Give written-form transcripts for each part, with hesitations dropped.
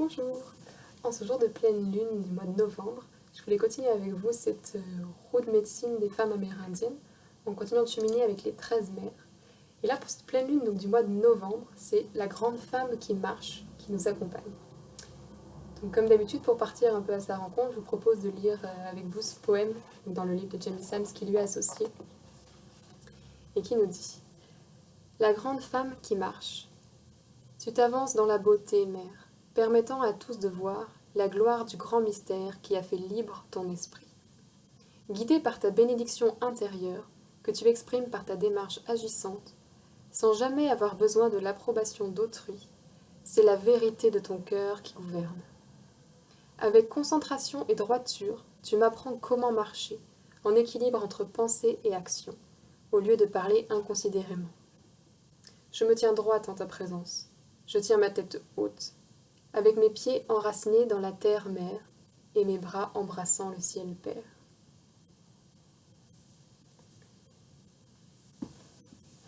Bonjour. En ce jour de pleine lune du mois de novembre, je voulais continuer avec vous cette roue de médecine des femmes amérindiennes en continuant de cheminer avec les 13 mères. Et là, pour cette pleine lune donc, du mois de novembre, c'est la grande femme qui marche qui nous accompagne. Donc, comme d'habitude, pour partir un peu à sa rencontre, je vous propose de lire avec vous ce poème dans le livre de Jamie Sams qui lui est associé et qui nous dit « La grande femme qui marche. Tu t'avances dans la beauté, mère, permettant à tous de voir la gloire du grand mystère qui a fait libre ton esprit. Guidé par ta bénédiction intérieure, que tu exprimes par ta démarche agissante, sans jamais avoir besoin de l'approbation d'autrui, c'est la vérité de ton cœur qui gouverne. Avec concentration et droiture, tu m'apprends comment marcher, en équilibre entre pensée et action, au lieu de parler inconsidérément. Je me tiens droite en ta présence. Je tiens ma tête haute, avec mes pieds enracinés dans la terre-mère et mes bras embrassant le ciel-père. »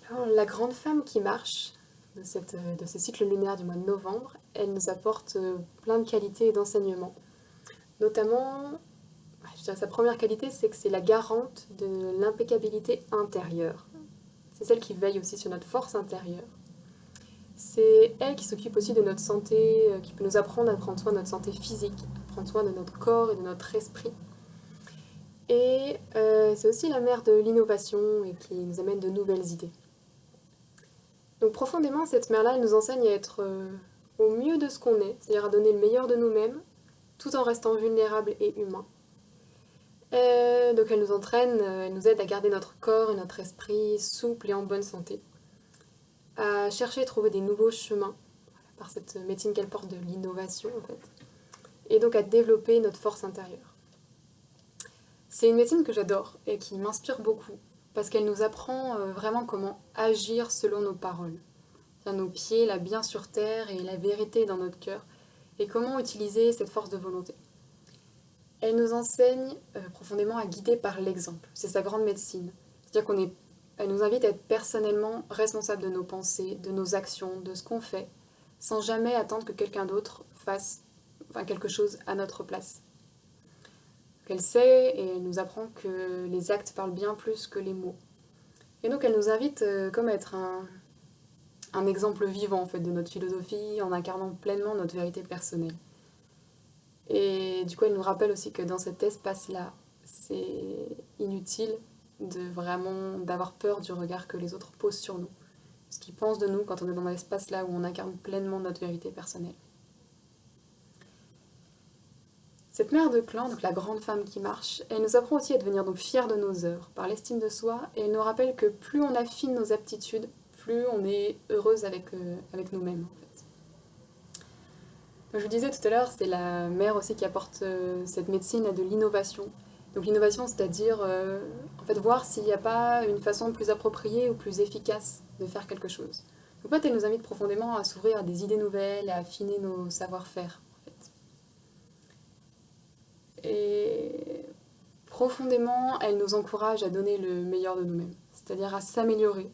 Alors, la grande femme qui marche de ce cycle lunaire du mois de novembre, elle nous apporte plein de qualités et d'enseignements. Notamment, je dirais sa première qualité, c'est que c'est la garante de l'impeccabilité intérieure. C'est celle qui veille aussi sur notre force intérieure. C'est elle qui s'occupe aussi de notre santé, qui peut nous apprendre à prendre soin de notre santé physique, à prendre soin de notre corps et de notre esprit. Et c'est aussi la mère de l'innovation et qui nous amène de nouvelles idées. Donc profondément, cette mère-là, elle nous enseigne à être au mieux de ce qu'on est, c'est-à-dire à donner le meilleur de nous-mêmes, tout en restant vulnérables et humains. Donc elle nous entraîne, elle nous aide à garder notre corps et notre esprit souples et en bonne santé, à chercher et trouver des nouveaux chemins, par cette médecine qu'elle porte de l'innovation en fait, et donc à développer notre force intérieure. C'est une médecine que j'adore et qui m'inspire beaucoup, parce qu'elle nous apprend vraiment comment agir selon nos paroles. Nos pieds là bien sur terre et la vérité dans notre cœur, et comment utiliser cette force de volonté. Elle nous enseigne profondément à guider par l'exemple, c'est sa grande médecine. C'est-à-dire elle nous invite à être personnellement responsable de nos pensées, de nos actions, de ce qu'on fait, sans jamais attendre que quelqu'un d'autre fasse quelque chose à notre place. Elle sait et elle nous apprend que les actes parlent bien plus que les mots. Et donc elle nous invite comme à être un exemple vivant en fait, de notre philosophie en incarnant pleinement notre vérité personnelle. Et du coup elle nous rappelle aussi que dans cet espace-là, c'est inutile d'avoir peur du regard que les autres posent sur nous. Ce qu'ils pensent de nous quand on est dans l'espace-là où on incarne pleinement notre vérité personnelle. Cette mère de clan, donc la grande femme qui marche, elle nous apprend aussi à devenir donc fiers de nos œuvres, par l'estime de soi, et elle nous rappelle que plus on affine nos aptitudes, plus on est heureuse avec nous-mêmes. En fait. Donc, je vous disais tout à l'heure, c'est la mère aussi qui apporte cette médecine de l'innovation. Donc l'innovation, c'est-à-dire en fait, voir s'il n'y a pas une façon plus appropriée ou plus efficace de faire quelque chose. Donc, en fait, elle nous invite profondément à s'ouvrir à des idées nouvelles, à affiner nos savoir-faire. Et profondément, elle nous encourage à donner le meilleur de nous-mêmes, c'est-à-dire à s'améliorer,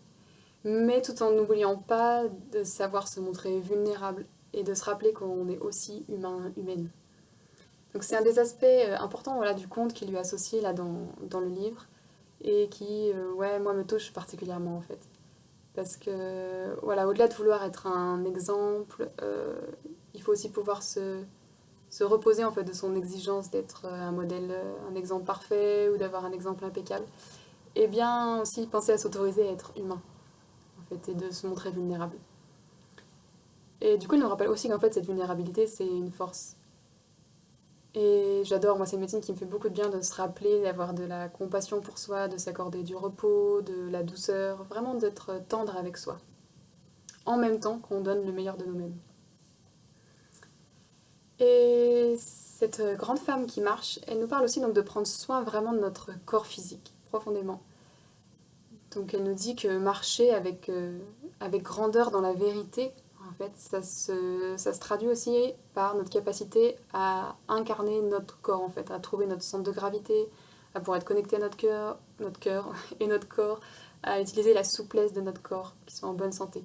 mais tout en n'oubliant pas de savoir se montrer vulnérable et de se rappeler qu'on est aussi humain, humaine. Donc c'est un des aspects importants voilà, du conte qui lui est associé là, dans le livre et qui, moi, me touche particulièrement en fait. Parce que, voilà, au-delà de vouloir être un exemple, il faut aussi pouvoir se reposer en fait de son exigence d'être un modèle, un exemple parfait ou d'avoir un exemple impeccable, et bien aussi penser à s'autoriser à être humain en fait, et de se montrer vulnérable. Et du coup, il nous rappelle aussi qu'en fait, cette vulnérabilité, c'est une force. Et j'adore, moi, c'est une médecine qui me fait beaucoup de bien de se rappeler, d'avoir de la compassion pour soi, de s'accorder du repos, de la douceur, vraiment d'être tendre avec soi, en même temps qu'on donne le meilleur de nous-mêmes. Et cette grande femme qui marche, elle nous parle aussi donc de prendre soin vraiment de notre corps physique, profondément. Donc elle nous dit que marcher avec grandeur dans la vérité, en fait, ça se traduit aussi par notre capacité à incarner notre corps, en fait, à trouver notre centre de gravité, à pouvoir être connecté à notre cœur et notre corps, à utiliser la souplesse de notre corps, qui soit en bonne santé.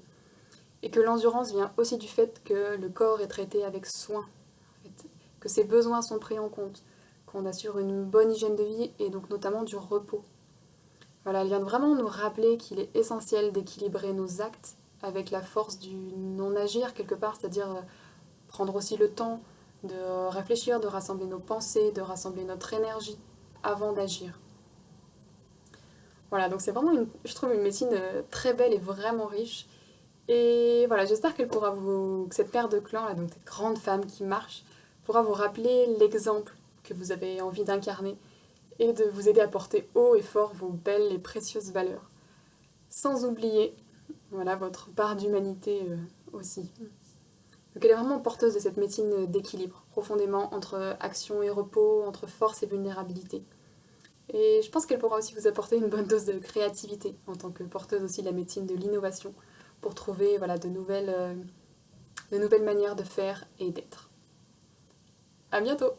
Et que l'endurance vient aussi du fait que le corps est traité avec soin. que ses besoins sont pris en compte, qu'on assure une bonne hygiène de vie et donc notamment du repos. Voilà, elle vient vraiment nous rappeler qu'il est essentiel d'équilibrer nos actes avec la force du non-agir quelque part, c'est-à-dire prendre aussi le temps de réfléchir, de rassembler nos pensées, de rassembler notre énergie avant d'agir. Voilà, donc c'est vraiment, je trouve, une médecine très belle et vraiment riche. Et voilà, j'espère qu'elle pourra que cette paire de clans, là, donc cette grande femme qui marche, pourra vous rappeler l'exemple que vous avez envie d'incarner et de vous aider à porter haut et fort vos belles et précieuses valeurs. Sans oublier, voilà, votre part d'humanité aussi. Donc elle est vraiment porteuse de cette médecine d'équilibre, profondément entre action et repos, entre force et vulnérabilité. Et je pense qu'elle pourra aussi vous apporter une bonne dose de créativité en tant que porteuse aussi de la médecine de l'innovation pour trouver voilà, de nouvelles manières de faire et d'être. À bientôt!